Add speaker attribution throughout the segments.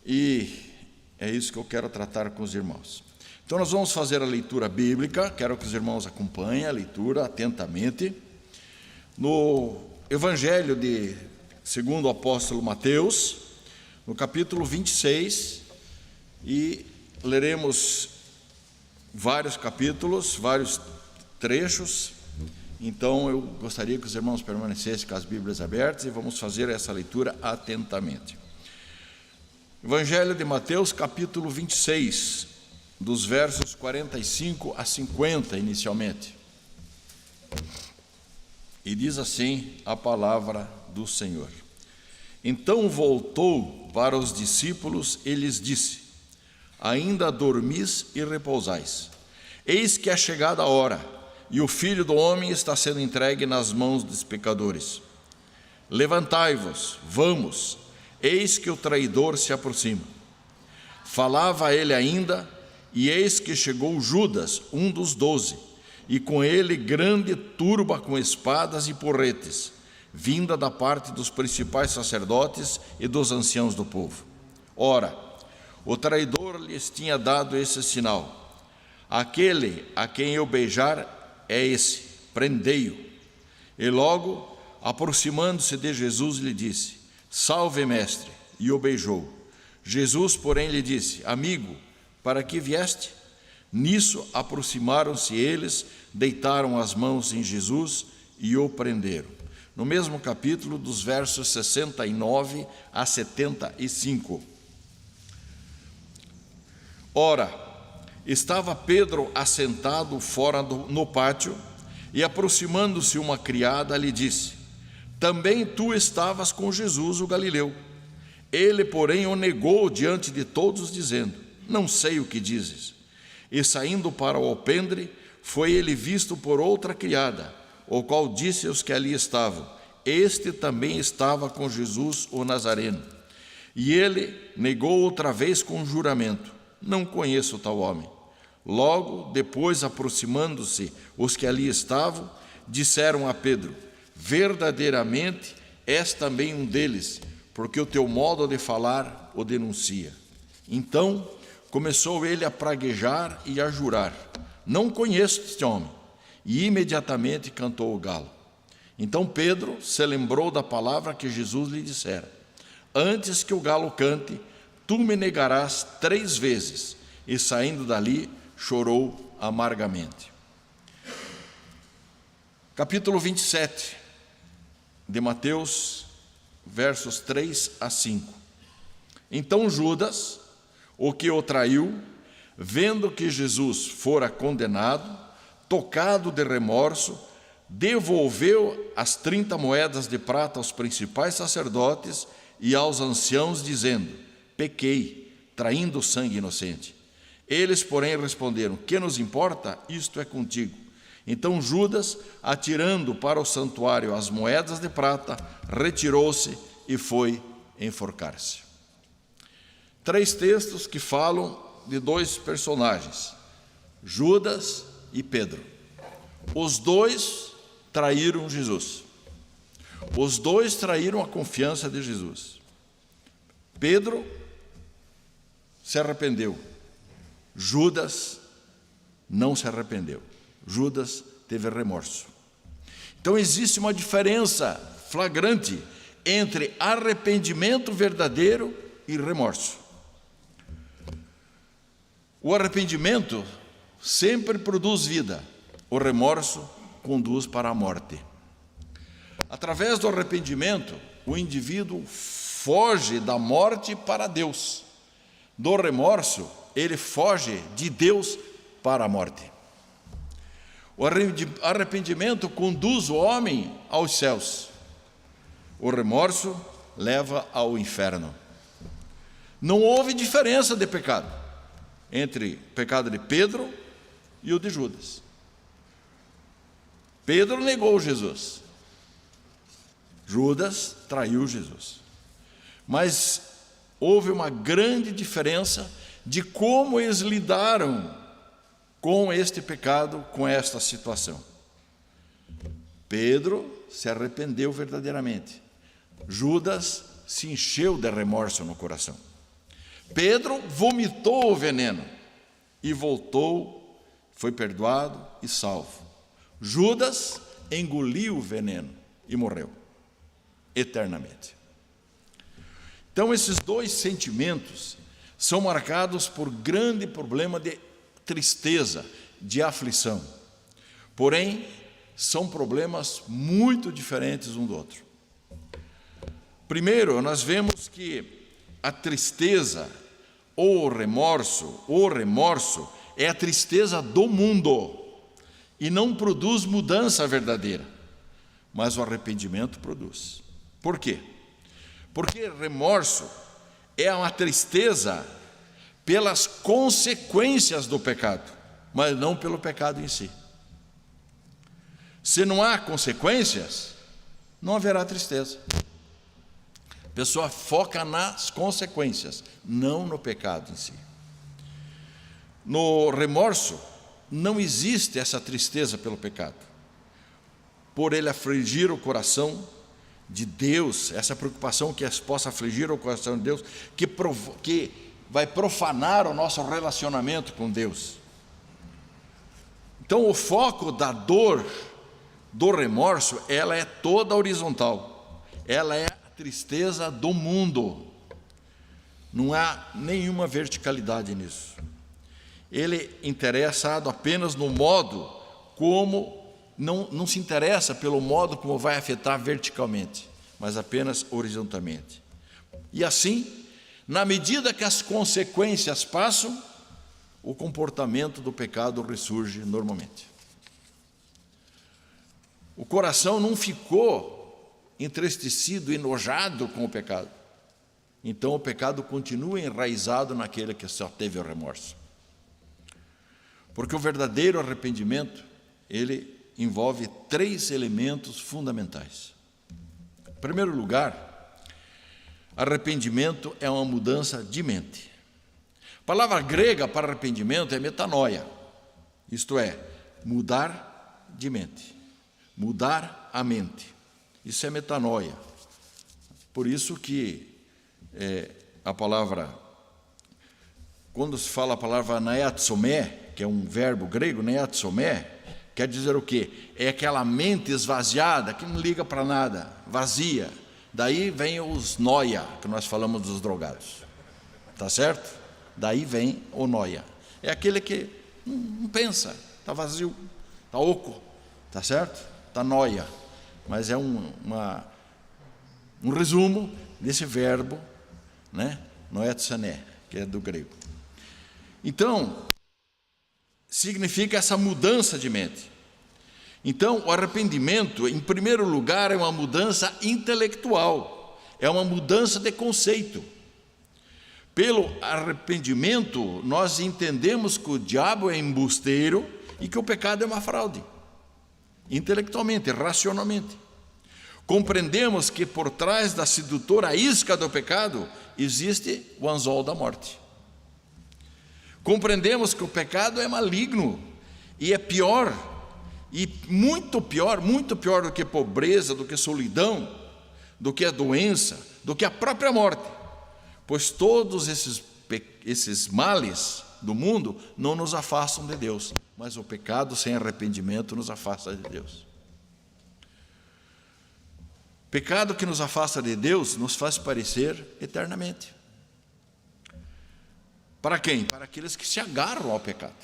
Speaker 1: e é isso que eu quero tratar com os irmãos. Então nós vamos fazer a leitura bíblica, quero que os irmãos acompanhem a leitura atentamente. No Evangelho segundo o apóstolo Mateus, no capítulo 26, e leremos vários capítulos, vários trechos. Então eu gostaria que os irmãos permanecessem com as Bíblias abertas e vamos fazer essa leitura atentamente. Evangelho de Mateus, capítulo 26, dos versos 45 a 50 inicialmente. E diz assim a palavra do Senhor. Então voltou para os discípulos e lhes disse: ainda dormis e repousais. Eis que é chegada a hora, e o Filho do Homem está sendo entregue nas mãos dos pecadores. Levantai-vos, vamos, eis que o traidor se aproxima. Falava ele ainda, e eis que chegou Judas, um dos 12, e com ele grande turba com espadas e porretes, vinda da parte dos principais sacerdotes e dos anciãos do povo. Ora, o traidor lhes tinha dado esse sinal: aquele a quem eu beijar é esse, prendei-o. E logo, aproximando-se de Jesus, lhe disse: salve, mestre, e o beijou. Jesus, porém, lhe disse: amigo, para que vieste? Nisso aproximaram-se eles, deitaram as mãos em Jesus e o prenderam. No mesmo capítulo, dos versos 69 a 75. Ora, estava Pedro assentado fora no pátio, e aproximando-se uma criada, lhe disse: também tu estavas com Jesus o Galileu. Ele, porém, o negou diante de todos, dizendo: não sei o que dizes. E saindo para o alpendre, foi ele visto por outra criada, o qual disse aos que ali estavam: este também estava com Jesus o Nazareno. E ele negou outra vez com juramento: não conheço tal homem. Logo depois, aproximando-se os que ali estavam, disseram a Pedro: verdadeiramente és também um deles, porque o teu modo de falar o denuncia. Então começou ele a praguejar e a jurar: não conheço este homem. E imediatamente cantou o galo. Então Pedro se lembrou da palavra que Jesus lhe dissera: antes que o galo cante, tu me negarás 3 vezes. E saindo dali, chorou amargamente. Capítulo 27 de Mateus, versos 3 a 5. Então Judas, o que o traiu, vendo que Jesus fora condenado, tocado de remorso, devolveu as 30 moedas de prata aos principais sacerdotes e aos anciãos, dizendo: pequei, traindo sangue inocente. Eles, porém, responderam: que nos importa? Isto é contigo. Então Judas, atirando para o santuário as moedas de prata, retirou-se e foi enforcar-se. 3 textos que falam de 2 personagens, Judas e Pedro. Os 2 traíram Jesus. Os 2 traíram a confiança de Jesus. Pedro se arrependeu. Judas não se arrependeu. Judas teve remorso. Então existe uma diferença flagrante entre arrependimento verdadeiro e remorso. O arrependimento sempre produz vida, o remorso conduz para a morte. Através do arrependimento, o indivíduo foge da morte para Deus. Do remorso, ele foge de Deus para a morte. O arrependimento conduz o homem aos céus. O remorso leva ao inferno. Não houve diferença de pecado entre o pecado de Pedro e o de Judas. Pedro negou Jesus. Judas traiu Jesus. Mas houve uma grande diferença de como eles lidaram com este pecado, com esta situação. Pedro se arrependeu verdadeiramente. Judas se encheu de remorso no coração. Pedro vomitou o veneno e voltou, foi perdoado e salvo. Judas engoliu o veneno e morreu eternamente. Então, esses dois sentimentos são marcados por grande problema de tristeza, de aflição. Porém, são problemas muito diferentes um do outro. Primeiro, nós vemos que a tristeza ou o remorso é a tristeza do mundo e não produz mudança verdadeira, mas o arrependimento produz. Por quê? Porque remorso é uma tristeza pelas consequências do pecado, mas não pelo pecado em si. Se não há consequências, não haverá tristeza. A pessoa foca nas consequências, não no pecado em si. No remorso, não existe essa tristeza pelo pecado. Por ele afligir o coração de Deus, essa preocupação que possa afligir o coração de Deus, que vai profanar o nosso relacionamento com Deus. Então, o foco da dor, do remorso, ela é toda horizontal. Ela é a tristeza do mundo. Não há nenhuma verticalidade nisso. Ele é interessado apenas no modo como, não se interessa pelo modo como vai afetar verticalmente, mas apenas horizontalmente. E assim, na medida que as consequências passam, o comportamento do pecado ressurge normalmente. O coração não ficou entristecido, enojado com o pecado. Então o pecado continua enraizado naquele que só teve o remorso. Porque o verdadeiro arrependimento, ele envolve 3 elementos fundamentais. Em primeiro lugar, arrependimento é uma mudança de mente. A palavra grega para arrependimento é metanoia, isto é, mudar de mente, mudar a mente. Isso é metanoia. Por isso que a palavra, quando se fala a palavra naiatsomé, que é um verbo grego, naiatsomé, quer dizer o quê? É aquela mente esvaziada, que não liga para nada, vazia. Daí vem os noia, que nós falamos dos drogados. Tá certo? Daí vem o noia. É aquele que não pensa, está vazio, está oco, tá certo? Está noia. Mas é um resumo desse verbo, né? Noetsané, que é do grego. Então, significa essa mudança de mente. Então, o arrependimento, em primeiro lugar, é uma mudança intelectual, é uma mudança de conceito. Pelo arrependimento, nós entendemos que o diabo é embusteiro e que o pecado é uma fraude. Intelectualmente, racionalmente. Compreendemos que por trás da sedutora isca do pecado existe o anzol da morte. Compreendemos que o pecado é maligno e é pior, e muito pior do que pobreza, do que solidão, do que a doença, do que a própria morte. Pois todos esses males do mundo não nos afastam de Deus, mas o pecado sem arrependimento nos afasta de Deus. Pecado que nos afasta de Deus nos faz parecer eternamente. Para quem? Para aqueles que se agarram ao pecado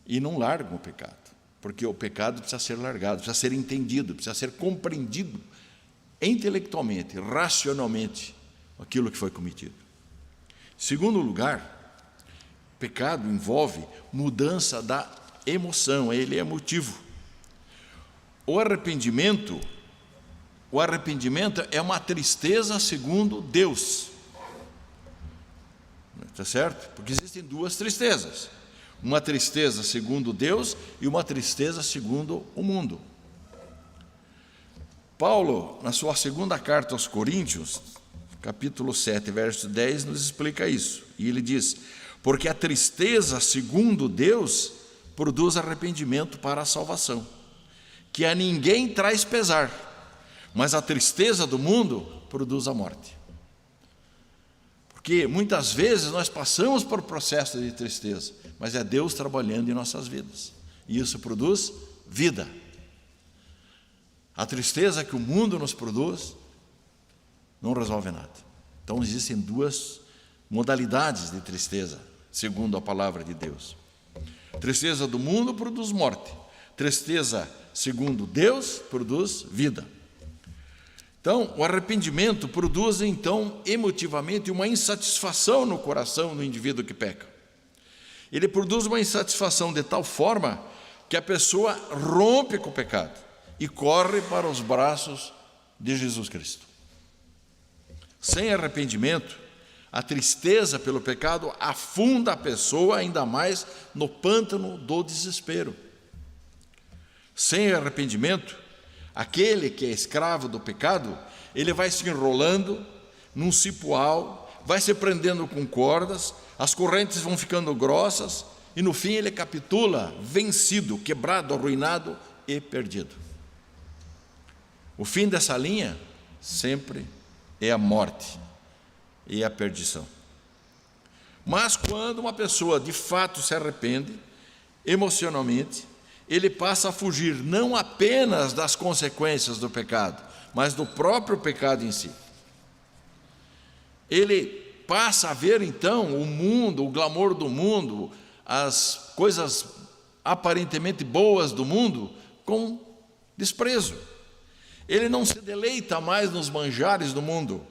Speaker 1: e não largam o pecado, porque o pecado precisa ser largado, precisa ser entendido, precisa ser compreendido intelectualmente, racionalmente, aquilo que foi cometido. Segundo lugar, pecado envolve mudança da emoção, ele é emotivo. O arrependimento é uma tristeza segundo Deus. Está certo? Porque existem 2 tristezas. Uma tristeza segundo Deus e uma tristeza segundo o mundo. Paulo, na sua segunda carta aos Coríntios, capítulo 7, verso 10, nos explica isso. E ele diz: porque a tristeza segundo Deus produz arrependimento para a salvação, que a ninguém traz pesar, mas a tristeza do mundo produz a morte. Porque muitas vezes nós passamos por processo de tristeza, mas é Deus trabalhando em nossas vidas. E isso produz vida. A tristeza que o mundo nos produz não resolve nada. Então existem duas modalidades de tristeza, segundo a palavra de Deus. Tristeza do mundo produz morte. Tristeza, segundo Deus, produz vida. Então, o arrependimento produz, então, emotivamente, uma insatisfação no coração do indivíduo que peca. Ele produz uma insatisfação de tal forma que a pessoa rompe com o pecado e corre para os braços de Jesus Cristo. Sem arrependimento, a tristeza pelo pecado afunda a pessoa ainda mais no pântano do desespero. Sem arrependimento, aquele que é escravo do pecado, ele vai se enrolando num cipoal, vai se prendendo com cordas, as correntes vão ficando grossas e no fim ele capitula, vencido, quebrado, arruinado e perdido. O fim dessa linha sempre é a morte e a perdição. Mas quando uma pessoa de fato se arrepende, emocionalmente, ele passa a fugir não apenas das consequências do pecado, mas do próprio pecado em si. Ele passa a ver então o mundo, o glamour do mundo, as coisas aparentemente boas do mundo com desprezo. Ele não se deleita mais nos manjares do mundo,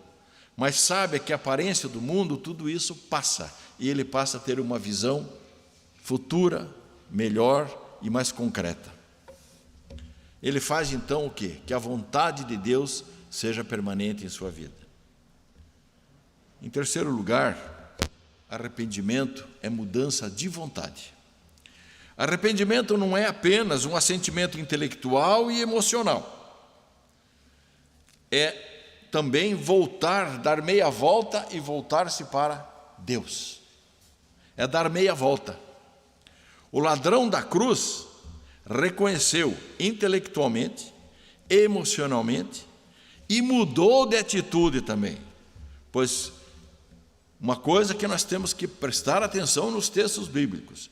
Speaker 1: mas sabe que a aparência do mundo, tudo isso passa, e ele passa a ter uma visão futura, melhor e mais concreta. Ele faz então o quê? Que a vontade de Deus seja permanente em sua vida. Em terceiro lugar, arrependimento é mudança de vontade. Arrependimento não é apenas um assentimento intelectual e emocional. É também voltar, dar meia volta e voltar-se para Deus. É dar meia volta. O ladrão da cruz reconheceu intelectualmente, emocionalmente e mudou de atitude também. Pois uma coisa que nós temos que prestar atenção nos textos bíblicos,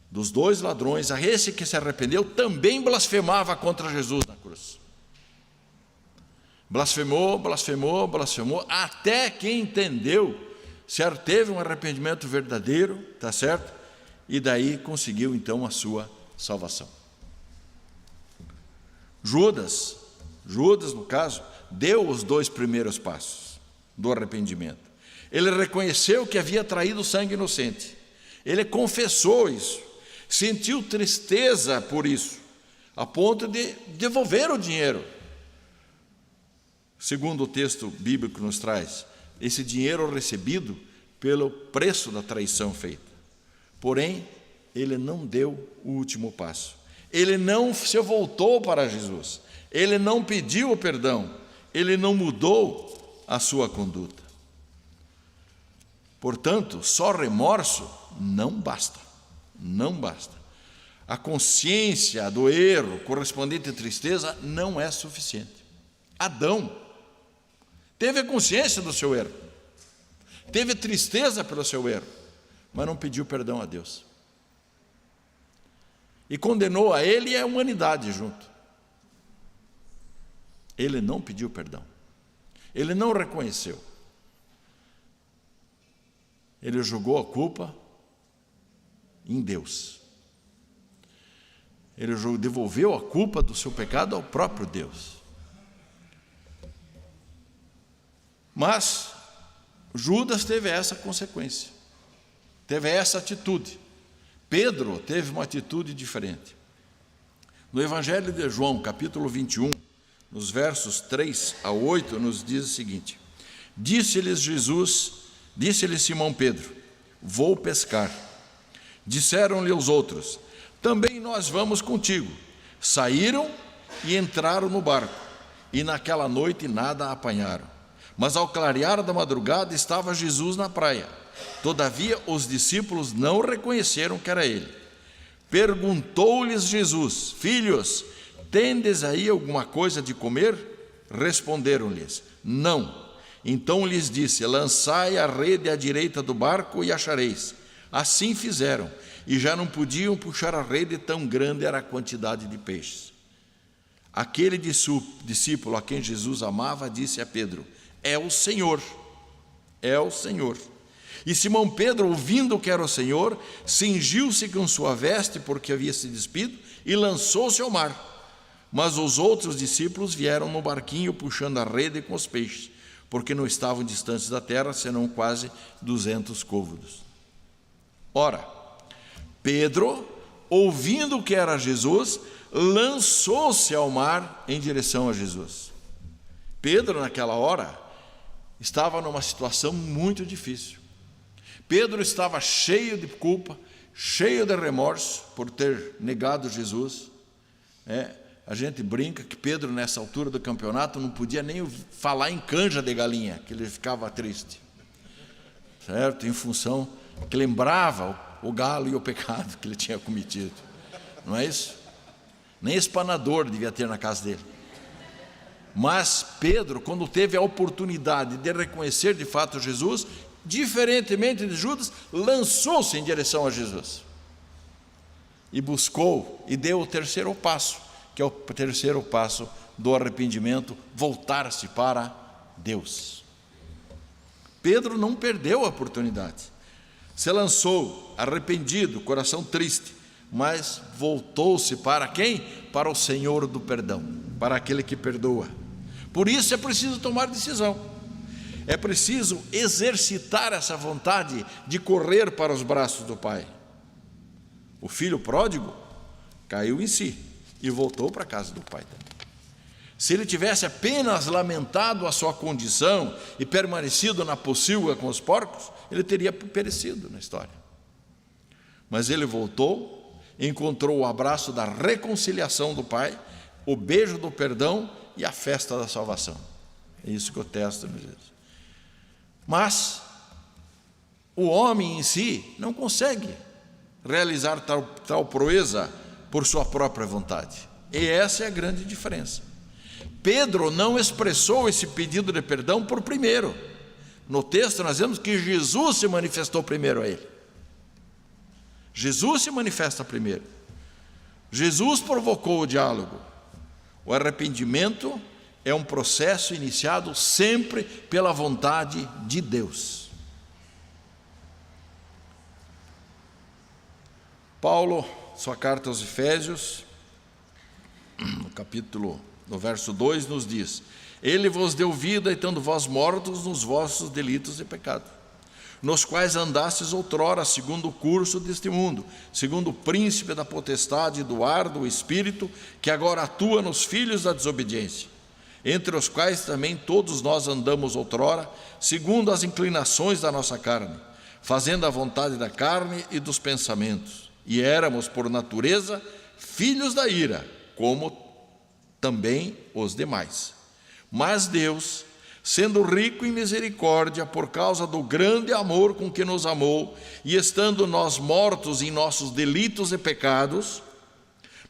Speaker 1: dos dois ladrões, a esse que se arrependeu também blasfemava contra Jesus na cruz. Blasfemou, blasfemou, blasfemou, até que entendeu, teve um arrependimento verdadeiro, tá certo? E daí conseguiu então a sua salvação. Judas no caso, deu os 2 primeiros passos do arrependimento. Ele reconheceu que havia traído sangue inocente. Ele confessou isso, sentiu tristeza por isso, a ponto de devolver o dinheiro. Segundo o texto bíblico nos traz, esse dinheiro recebido pelo preço da traição feita. Porém, ele não deu o último passo. Ele não se voltou para Jesus. Ele não pediu o perdão. Ele não mudou a sua conduta. Portanto, só remorso não basta. Não basta. A consciência do erro correspondente à tristeza não é suficiente. Adão teve a consciência do seu erro, teve tristeza pelo seu erro, mas não pediu perdão a Deus. E condenou a ele e a humanidade junto. Ele não pediu perdão. Ele não reconheceu. Ele jogou a culpa em Deus. Ele devolveu a culpa do seu pecado ao próprio Deus. Mas Judas teve essa consequência, teve essa atitude. Pedro teve uma atitude diferente. No Evangelho de João, capítulo 21, nos versos 3 a 8, nos diz o seguinte: Disse-lhe Simão Pedro: Vou pescar. Disseram-lhe os outros: Também nós vamos contigo. Saíram e entraram no barco, e naquela noite nada apanharam. Mas ao clarear da madrugada estava Jesus na praia. Todavia os discípulos não reconheceram que era ele. Perguntou-lhes Jesus: Filhos, tendes aí alguma coisa de comer? Responderam-lhes: Não. Então lhes disse: lançai a rede à direita do barco e achareis. Assim fizeram, e já não podiam puxar a rede, tão grande era a quantidade de peixes. Aquele discípulo a quem Jesus amava disse a Pedro: é o Senhor, é o Senhor. E Simão Pedro, ouvindo que era o Senhor, cingiu-se com sua veste, porque havia se despido, e lançou-se ao mar. Mas os outros discípulos vieram no barquinho, puxando a rede com os peixes, porque não estavam distantes da terra, senão quase 200 côvados. Ora, Pedro, ouvindo que era Jesus, lançou-se ao mar em direção a Jesus. Pedro, naquela hora, estava numa situação muito difícil. Pedro estava cheio de culpa, cheio de remorso por ter negado Jesus. A gente brinca que Pedro, nessa altura do campeonato, não podia nem falar em canja de galinha, que ele ficava triste, certo? Em função que lembrava o galo e o pecado que ele tinha cometido, não é isso? Nem espanador devia ter na casa dele. Mas Pedro, quando teve a oportunidade de reconhecer de fato Jesus, diferentemente de Judas, lançou-se em direção a Jesus e buscou e deu o terceiro passo, que é o terceiro passo do arrependimento: voltar-se para Deus. Pedro não perdeu a oportunidade, se lançou arrependido, coração triste, mas voltou-se para quem? Para o Senhor do perdão, para aquele que perdoa. Por isso é preciso tomar decisão. É preciso exercitar essa vontade de correr para os braços do Pai. O filho pródigo caiu em si e voltou para a casa do pai também. Se ele tivesse apenas lamentado a sua condição e permanecido na pocilga com os porcos, ele teria perecido na história. Mas ele voltou, encontrou o abraço da reconciliação do Pai, o beijo do perdão e a festa da salvação. É isso que o texto nos diz. Mas o homem em si não consegue realizar tal proeza por sua própria vontade. E essa é a grande diferença. Pedro não expressou esse pedido de perdão por primeiro. No texto nós vemos que Jesus se manifestou primeiro a ele. Jesus se manifesta primeiro. Jesus provocou o diálogo. O arrependimento é um processo iniciado sempre pela vontade de Deus. Paulo, sua carta aos Efésios, no verso 2, nos diz: Ele vos deu vida, estando vós mortos nos vossos delitos e pecados, nos quais andastes outrora, segundo o curso deste mundo, segundo o príncipe da potestade do ar do Espírito, que agora atua nos filhos da desobediência, entre os quais também todos nós andamos outrora, segundo as inclinações da nossa carne, fazendo a vontade da carne e dos pensamentos. E éramos, por natureza, filhos da ira, como também os demais. Mas Deus, sendo rico em misericórdia, por causa do grande amor com que nos amou, e estando nós mortos em nossos delitos e pecados,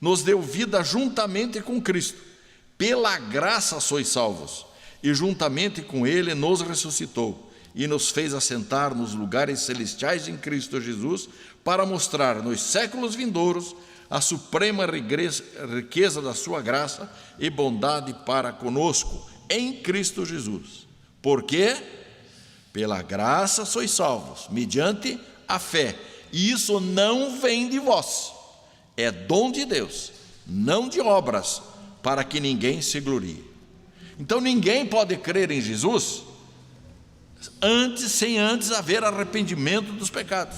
Speaker 1: nos deu vida juntamente com Cristo. Pela graça sois salvos, e juntamente com Ele nos ressuscitou, e nos fez assentar nos lugares celestiais em Cristo Jesus, para mostrar nos séculos vindouros a suprema riqueza da sua graça e bondade para conosco, em Cristo Jesus. Porque pela graça sois salvos, mediante a fé, e isso não vem de vós, é dom de Deus, não de obras, para que ninguém se glorie. Então ninguém pode crer em Jesus sem antes haver arrependimento dos pecados.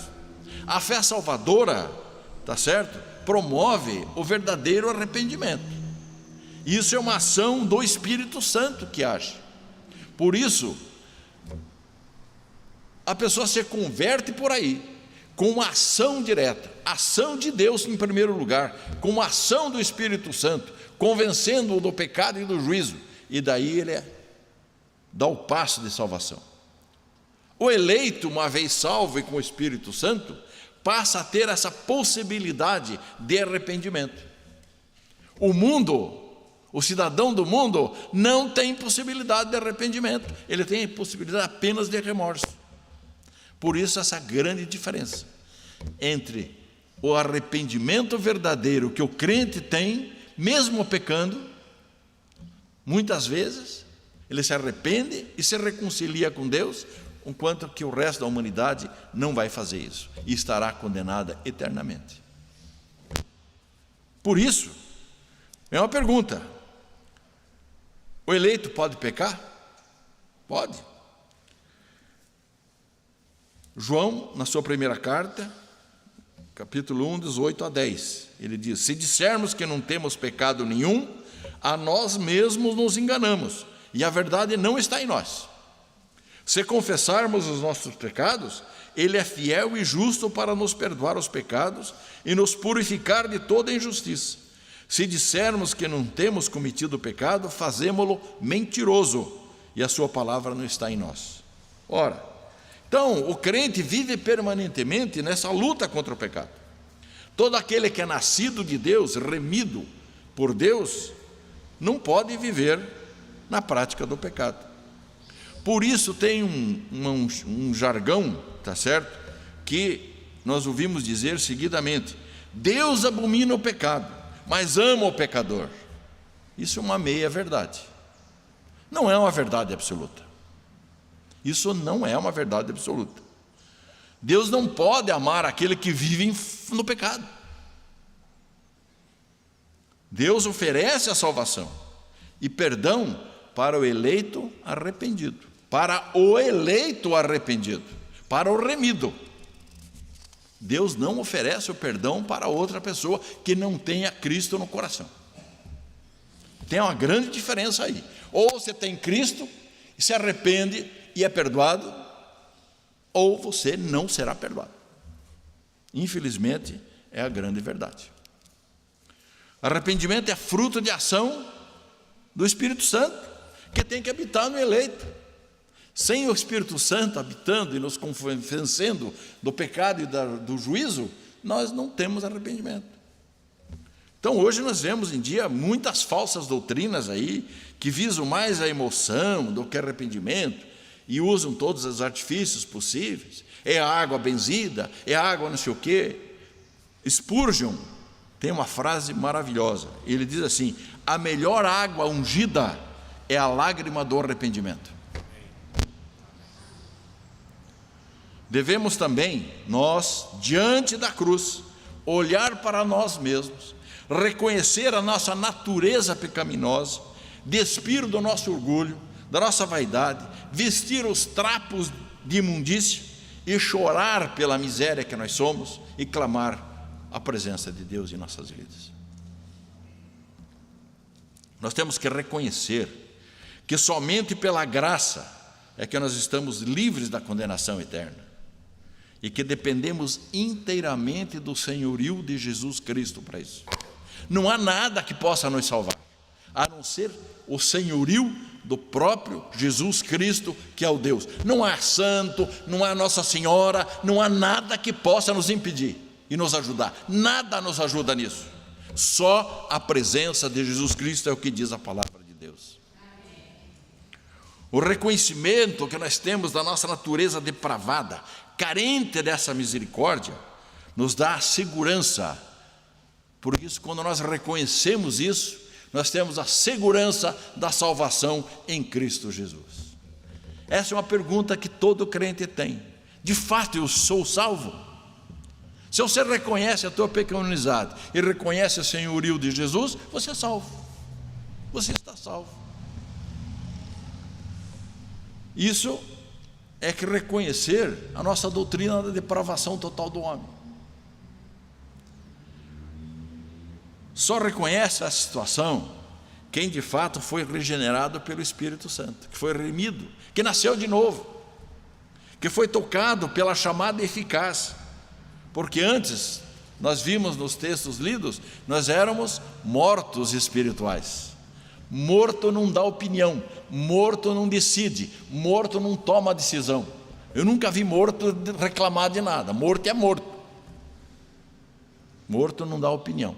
Speaker 1: A fé salvadora, tá certo? Promove o verdadeiro arrependimento. Isso é uma ação do Espírito Santo que age. Por isso, a pessoa se converte por aí, com uma ação direta, ação de Deus em primeiro lugar, com uma ação do Espírito Santo, convencendo-o do pecado e do juízo, e daí ele dá o passo de salvação. O eleito, uma vez salvo e com o Espírito Santo, passa a ter essa possibilidade de arrependimento. O mundo, O cidadão do mundo não tem possibilidade de arrependimento, ele tem possibilidade apenas de remorso. Por isso essa grande diferença entre o arrependimento verdadeiro que o crente tem, mesmo pecando, muitas vezes ele se arrepende e se reconcilia com Deus, enquanto que o resto da humanidade não vai fazer isso e estará condenada eternamente. Por isso, é uma pergunta: o eleito pode pecar? Pode. João, na sua primeira carta, capítulo 1, 18 a 10, ele diz: se dissermos que não temos pecado nenhum, a nós mesmos nos enganamos, e a verdade não está em nós. Se confessarmos os nossos pecados, Ele é fiel e justo para nos perdoar os pecados e nos purificar de toda injustiça. Se dissermos que não temos cometido pecado, fazemo-lo mentiroso, e a sua palavra não está em nós. Ora, então, o crente vive permanentemente nessa luta contra o pecado. Todo aquele que é nascido de Deus, remido por Deus, não pode viver na prática do pecado. Por isso tem um jargão, tá certo? Que nós ouvimos dizer seguidamente: Deus abomina o pecado, mas ama o pecador. Isso é uma meia verdade. Não é uma verdade absoluta. Isso não é uma verdade absoluta. Deus não pode amar aquele que vive no pecado. Deus oferece a salvação e perdão para o eleito arrependido, para o eleito arrependido, para o remido. Deus não oferece o perdão para outra pessoa que não tenha Cristo no coração. Tem uma grande diferença aí. Ou você tem Cristo e se arrepende e é perdoado, ou você não será perdoado. Infelizmente, é a grande verdade. Arrependimento é fruto de ação do Espírito Santo, que tem que habitar no eleito. Sem o Espírito Santo habitando e nos convencendo do pecado e do juízo, nós não temos arrependimento. Então hoje nós vemos em dia muitas falsas doutrinas aí, que visam mais a emoção do que arrependimento, e usam todos os artifícios possíveis. É a água benzida, é a água não sei o quê. Spurgeon tem uma frase maravilhosa, ele diz assim: a melhor água ungida é a lágrima do arrependimento. Devemos também, nós, diante da cruz, olhar para nós mesmos, reconhecer a nossa natureza pecaminosa, despir do nosso orgulho, da nossa vaidade, vestir os trapos de imundícia e chorar pela miséria que nós somos e clamar a presença de Deus em nossas vidas. Nós temos que reconhecer que somente pela graça é que nós estamos livres da condenação eterna e que dependemos inteiramente do senhorio de Jesus Cristo para isso. Não há nada que possa nos salvar, a não ser o senhorio do próprio Jesus Cristo, que é o Deus. Não há santo, não há Nossa Senhora, não há nada que possa nos impedir e nos ajudar. Nada nos ajuda nisso. Só a presença de Jesus Cristo é o que diz a palavra de Deus. O reconhecimento que nós temos da nossa natureza depravada, carente dessa misericórdia, nos dá a segurança. Por isso, quando nós reconhecemos isso, nós temos a segurança da salvação em Cristo Jesus. Essa é uma pergunta que todo crente tem. De fato, eu sou salvo? Se você reconhece a tua pecaminosidade e reconhece o senhorio de Jesus, você é salvo. Você está salvo. Isso é que reconhecer a nossa doutrina da depravação total do homem. Só reconhece a situação quem de fato foi regenerado pelo Espírito Santo, que foi remido, que nasceu de novo, que foi tocado pela chamada eficaz. Porque antes, nós vimos nos textos lidos, nós éramos mortos espirituais. Morto não dá opinião, morto não decide, morto não toma decisão. Eu nunca vi morto reclamar de nada. Morto é morto. Morto não dá opinião.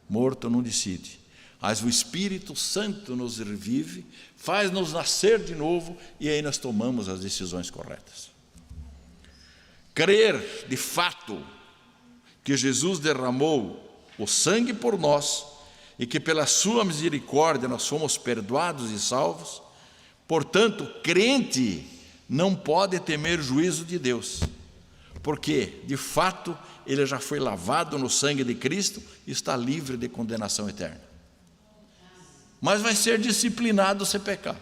Speaker 1: Morto não decide. Mas o Espírito Santo nos revive, faz-nos nascer de novo, e aí nós tomamos as decisões corretas. Crer de fato que Jesus derramou o sangue por nós e que pela sua misericórdia nós fomos perdoados e salvos. Portanto, crente não pode temer o juízo de Deus, porque de fato ele já foi lavado no sangue de Cristo e está livre de condenação eterna. Mas vai ser disciplinado se pecar.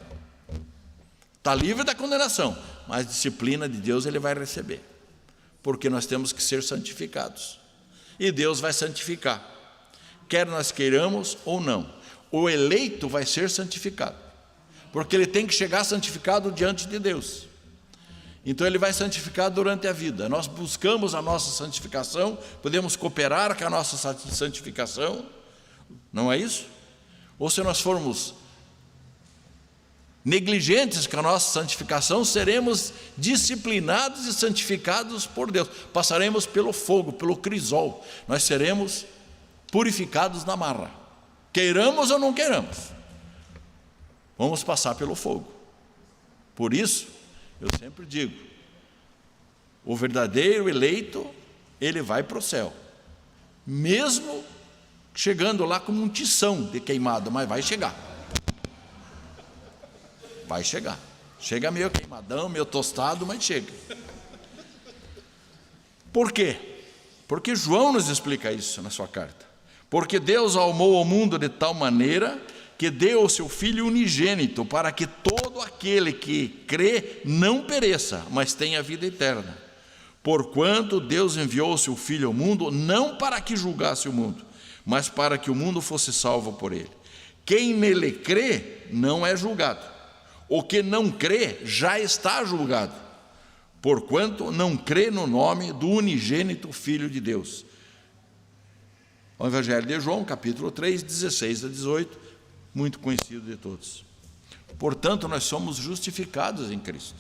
Speaker 1: Está livre da condenação, mas disciplina de Deus ele vai receber, porque nós temos que ser santificados. E Deus vai santificar, quer nós queiramos ou não. O eleito vai ser santificado, porque ele tem que chegar santificado diante de Deus. Então ele vai santificar durante a vida. Nós buscamos a nossa santificação, podemos cooperar com a nossa santificação, não é isso? Ou se nós formos negligentes com a nossa santificação, seremos disciplinados e santificados por Deus. Passaremos pelo fogo, pelo crisol. Nós seremos purificados na marra. Queiramos ou não queiramos, vamos passar pelo fogo. Por isso, eu sempre digo, o verdadeiro eleito, ele vai para o céu, mesmo chegando lá como um tição de queimado, mas vai chegar. Vai chegar. Chega meio queimadão, meio tostado, mas chega. Por quê? Porque João nos explica isso na sua carta. Porque Deus amou o mundo de tal maneira que deu o seu Filho unigênito, para que todo aquele que crê não pereça, mas tenha vida eterna. Porquanto Deus enviou o seu Filho ao mundo, não para que julgasse o mundo, mas para que o mundo fosse salvo por ele. Quem nele crê não é julgado. O que não crê já está julgado, porquanto não crê no nome do unigênito Filho de Deus. O Evangelho de João, capítulo 3, 16 a 18, muito conhecido de todos. Portanto, nós somos justificados em Cristo.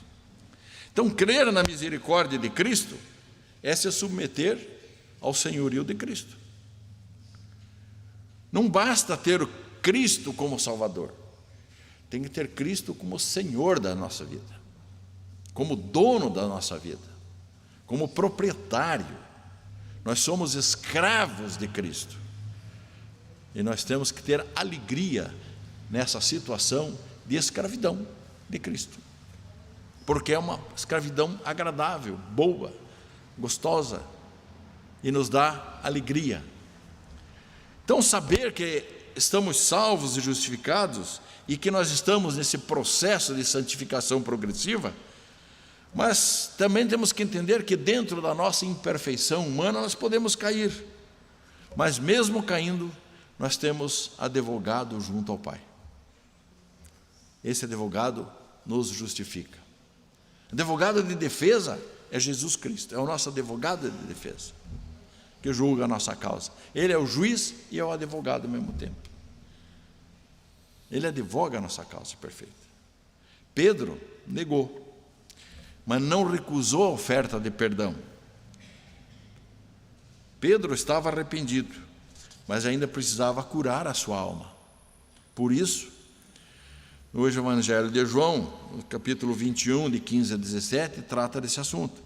Speaker 1: Então, crer na misericórdia de Cristo é se submeter ao senhorio de Cristo. Não basta ter o Cristo como Salvador, tem que ter Cristo como Senhor da nossa vida, como dono da nossa vida, como proprietário. Nós somos escravos de Cristo e nós temos que ter alegria nessa situação de escravidão de Cristo, porque é uma escravidão agradável, boa, gostosa e nos dá alegria. Então, saber que estamos salvos e justificados e que nós estamos nesse processo de santificação progressiva, mas também temos que entender que dentro da nossa imperfeição humana nós podemos cair, mas mesmo caindo, nós temos advogado junto ao Pai. Esse advogado nos justifica. Advogado de defesa é Jesus Cristo, é o nosso advogado de defesa, que julga a nossa causa. Ele é o juiz e é o advogado ao mesmo tempo. Ele advoga a nossa causa perfeita. Pedro negou, mas não recusou a oferta de perdão. Pedro estava arrependido, mas ainda precisava curar a sua alma. Por isso, hoje o Evangelho de João, no capítulo 21, de 15 a 17, trata desse assunto.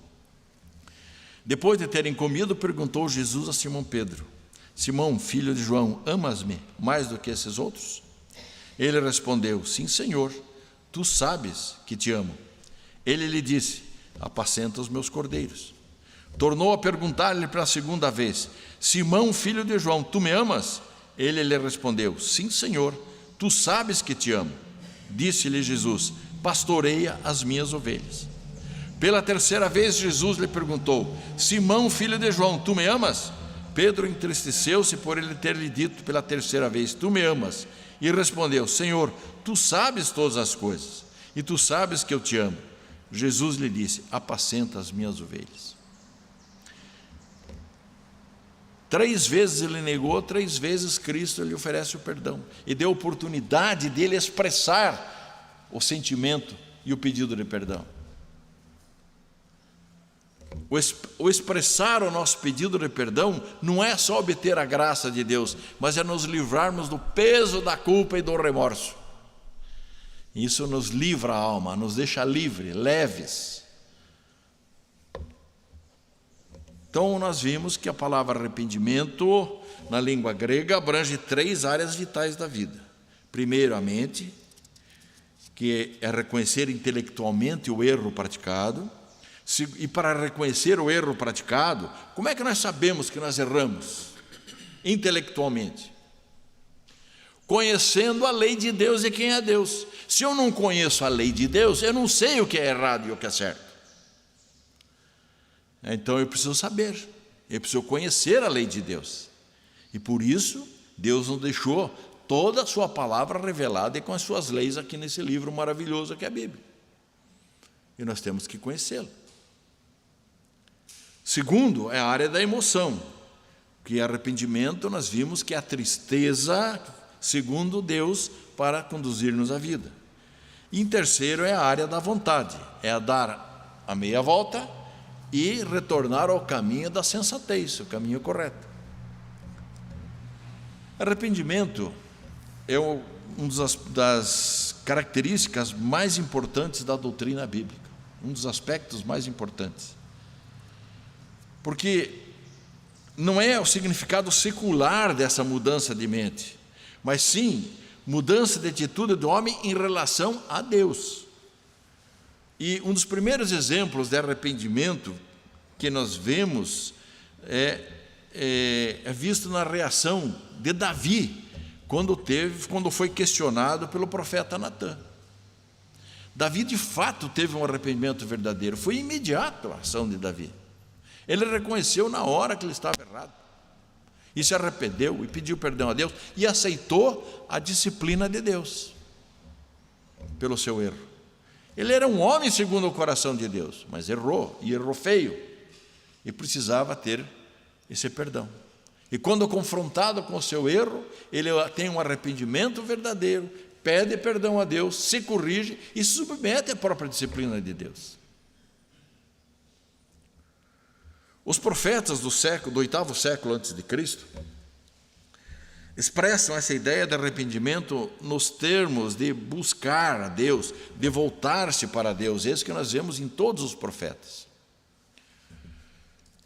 Speaker 1: Depois de terem comido, perguntou Jesus a Simão Pedro: Simão, filho de João, amas-me mais do que esses outros? Ele respondeu: sim, Senhor, tu sabes que te amo. Ele lhe disse: apacenta os meus cordeiros. Tornou a perguntar-lhe pela segunda vez: Simão, filho de João, tu me amas? Ele lhe respondeu: sim, Senhor, tu sabes que te amo. Disse-lhe Jesus: pastoreia as minhas ovelhas. Pela terceira vez Jesus lhe perguntou: Simão, filho de João, tu me amas? Pedro entristeceu-se por ele ter lhe dito pela terceira vez: tu me amas? E respondeu: Senhor, tu sabes todas as coisas, e tu sabes que eu te amo. Jesus lhe disse: apacenta as minhas ovelhas. 3 vezes ele negou, 3 vezes Cristo lhe oferece o perdão e deu oportunidade dele expressar o sentimento e o pedido de perdão. O expressar o nosso pedido de perdão não é só obter a graça de Deus, mas é nos livrarmos do peso da culpa e do remorso. Isso nos livra a alma, nos deixa livre, leves. Então nós vimos que a palavra arrependimento, na língua grega, abrange 3 áreas vitais da vida. Primeiro, a mente, que é reconhecer intelectualmente o erro praticado. E para reconhecer o erro praticado, como é que nós sabemos que nós erramos? Intelectualmente. Conhecendo a lei de Deus e quem é Deus. Se eu não conheço a lei de Deus, eu não sei o que é errado e o que é certo. Então eu preciso saber, eu preciso conhecer a lei de Deus. E por isso, Deus nos deixou toda a sua palavra revelada e com as suas leis aqui nesse livro maravilhoso que é a Bíblia. E nós temos que conhecê-lo. Segundo, é a área da emoção, que arrependimento nós vimos que é a tristeza, segundo Deus, para conduzir-nos à vida. E em terceiro é a área da vontade, é a dar a meia volta e retornar ao caminho da sensatez, o caminho correto. Arrependimento é uma das características mais importantes da doutrina bíblica, um dos aspectos mais importantes. Porque não é o significado secular dessa mudança de mente, mas sim mudança de atitude do homem em relação a Deus. E um dos primeiros exemplos de arrependimento que nós vemos é visto na reação de Davi, quando foi questionado pelo profeta Natã. Davi de fato teve um arrependimento verdadeiro, foi imediato a ação de Davi. Ele reconheceu na hora que ele estava errado, e se arrependeu, e pediu perdão a Deus, e aceitou a disciplina de Deus, pelo seu erro. Ele era um homem segundo o coração de Deus, mas errou, e errou feio, e precisava ter esse perdão. E quando confrontado com o seu erro, ele tem um arrependimento verdadeiro, pede perdão a Deus, se corrige e se submete à própria disciplina de Deus. Os profetas do 8º século antes de Cristo expressam essa ideia de arrependimento nos termos de buscar a Deus, de voltar-se para Deus, esse que nós vemos em todos os profetas.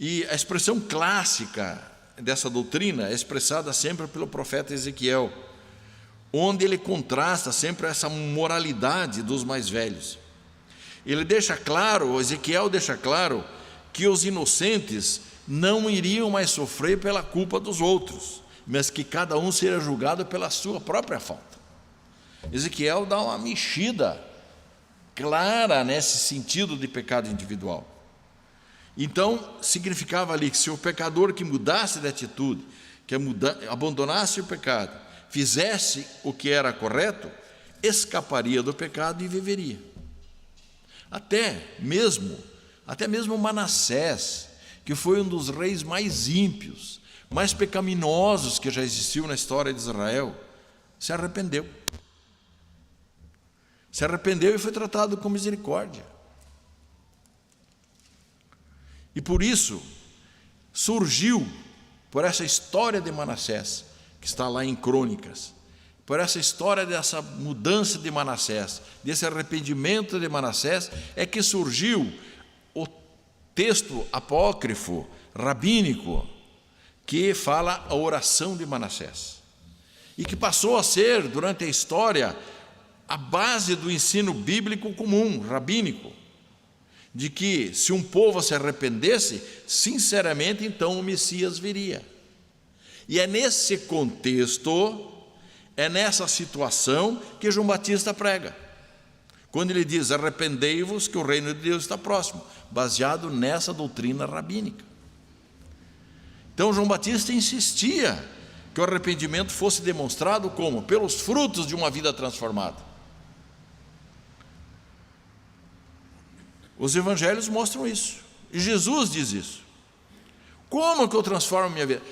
Speaker 1: E a expressão clássica dessa doutrina é expressada sempre pelo profeta Ezequiel, onde ele contrasta sempre essa moralidade dos mais velhos. Ezequiel deixa claro que os inocentes não iriam mais sofrer pela culpa dos outros, mas que cada um seria julgado pela sua própria falta. Ezequiel dá uma mexida clara nesse sentido de pecado individual. Então, significava ali que se o pecador que mudasse de atitude, que abandonasse o pecado, fizesse o que era correto, escaparia do pecado e viveria. Até mesmo Manassés, que foi um dos reis mais ímpios, mais pecaminosos que já existiu na história de Israel, se arrependeu. Se arrependeu e foi tratado com misericórdia. E por isso surgiu, por essa história de Manassés, que está lá em Crônicas, por essa história dessa mudança de Manassés, desse arrependimento de Manassés, é que surgiu o texto apócrifo, rabínico, que fala a oração de Manassés, e que passou a ser, durante a história, a base do ensino bíblico comum, rabínico, de que se um povo se arrependesse, sinceramente, então o Messias viria. E é nesse contexto, é nessa situação que João Batista prega, quando ele diz: arrependei-vos que o reino de Deus está próximo, baseado nessa doutrina rabínica. Então João Batista insistia que o arrependimento fosse demonstrado como? Pelos frutos de uma vida transformada. Os evangelhos mostram isso, e Jesus diz isso. Como que eu transformo a minha vida?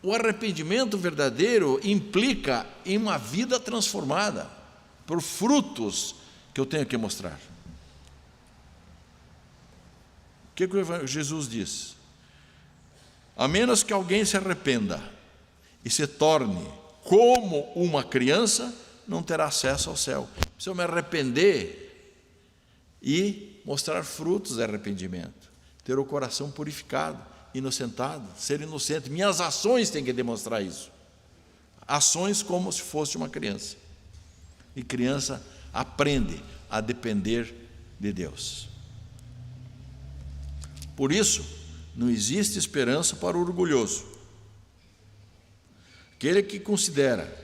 Speaker 1: O arrependimento verdadeiro implica em uma vida transformada, por frutos que eu tenho que mostrar. O que Jesus diz? A menos que alguém se arrependa e se torne como uma criança, não terá acesso ao céu. Se eu me arrepender e mostrar frutos de arrependimento, ter o coração purificado, inocentado, ser inocente. Minhas ações têm que demonstrar isso. Ações como se fosse uma criança. E criança aprende a depender de Deus. Por isso, não existe esperança para o orgulhoso. Aquele que considera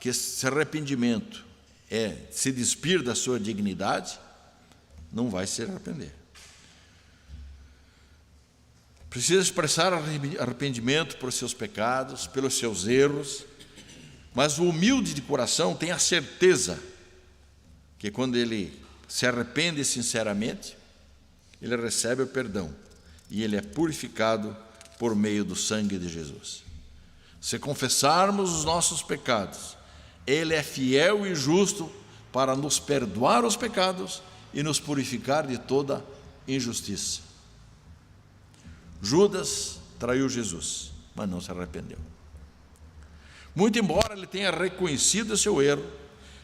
Speaker 1: que esse arrependimento é se despir da sua dignidade, não vai se arrepender. Precisa expressar arrependimento por seus pecados, pelos seus erros, mas o humilde de coração tem a certeza que quando ele se arrepende sinceramente, ele recebe o perdão e ele é purificado por meio do sangue de Jesus. Se confessarmos os nossos pecados, Ele é fiel e justo para nos perdoar os pecados e nos purificar de toda injustiça. Judas traiu Jesus, mas não se arrependeu. Muito embora ele tenha reconhecido o seu erro,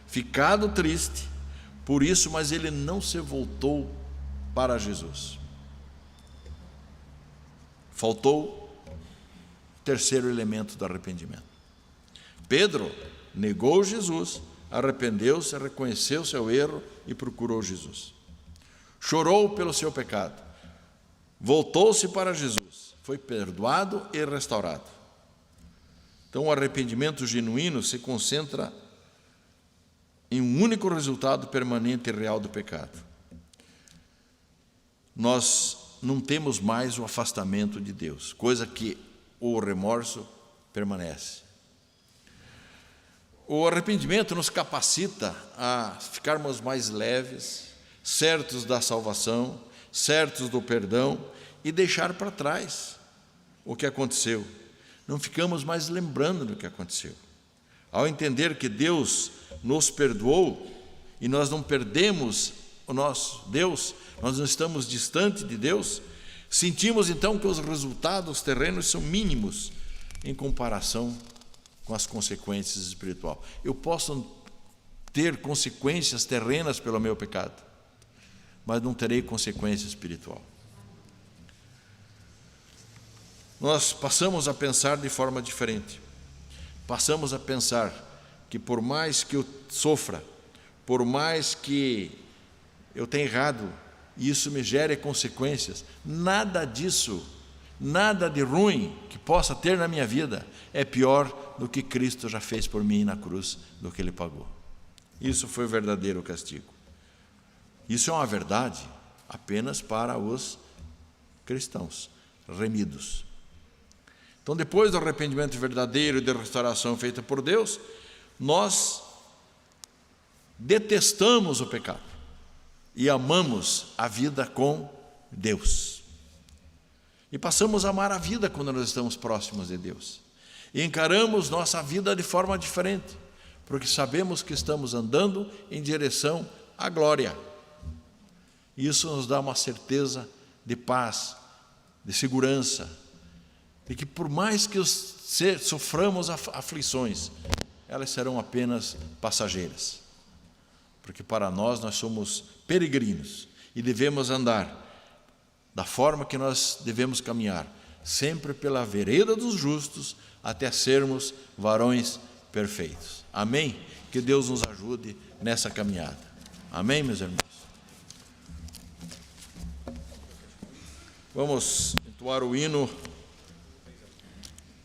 Speaker 1: ficado triste por isso, mas ele não se voltou para Jesus. Faltou o terceiro elemento do arrependimento. Pedro negou Jesus, arrependeu-se, reconheceu seu erro e procurou Jesus. Chorou pelo seu pecado, voltou-se para Jesus, foi perdoado e restaurado. Então o arrependimento genuíno se concentra em um único resultado permanente e real do pecado. Nós não temos mais o afastamento de Deus, coisa que o remorso permanece. O arrependimento nos capacita a ficarmos mais leves, certos da salvação, certos do perdão e deixar para trás o que aconteceu. Não ficamos mais lembrando do que aconteceu. Ao entender que Deus nos perdoou e nós não perdemos o nosso Deus, nós não estamos distante de Deus, sentimos então que os resultados terrenos são mínimos em comparação com as consequências espirituais. Eu posso ter consequências terrenas pelo meu pecado, mas não terei consequência espiritual. Nós passamos a pensar de forma diferente. Passamos a pensar que por mais que eu sofra, por mais que eu tenha errado, e isso me gere consequências, nada disso, nada de ruim que possa ter na minha vida é pior do que Cristo já fez por mim na cruz, do que Ele pagou. Isso foi o verdadeiro castigo. Isso é uma verdade apenas para os cristãos remidos. Então, depois do arrependimento verdadeiro e da restauração feita por Deus, nós detestamos o pecado e amamos a vida com Deus. E passamos a amar a vida quando nós estamos próximos de Deus. E encaramos nossa vida de forma diferente, porque sabemos que estamos andando em direção à glória. Isso nos dá uma certeza de paz, de segurança, de que por mais que soframos aflições, elas serão apenas passageiras. Porque para nós somos peregrinos e devemos andar da forma que nós devemos caminhar, sempre pela vereda dos justos, até sermos varões perfeitos. Amém? Que Deus nos ajude nessa caminhada. Amém, meus irmãos? Vamos entoar o hino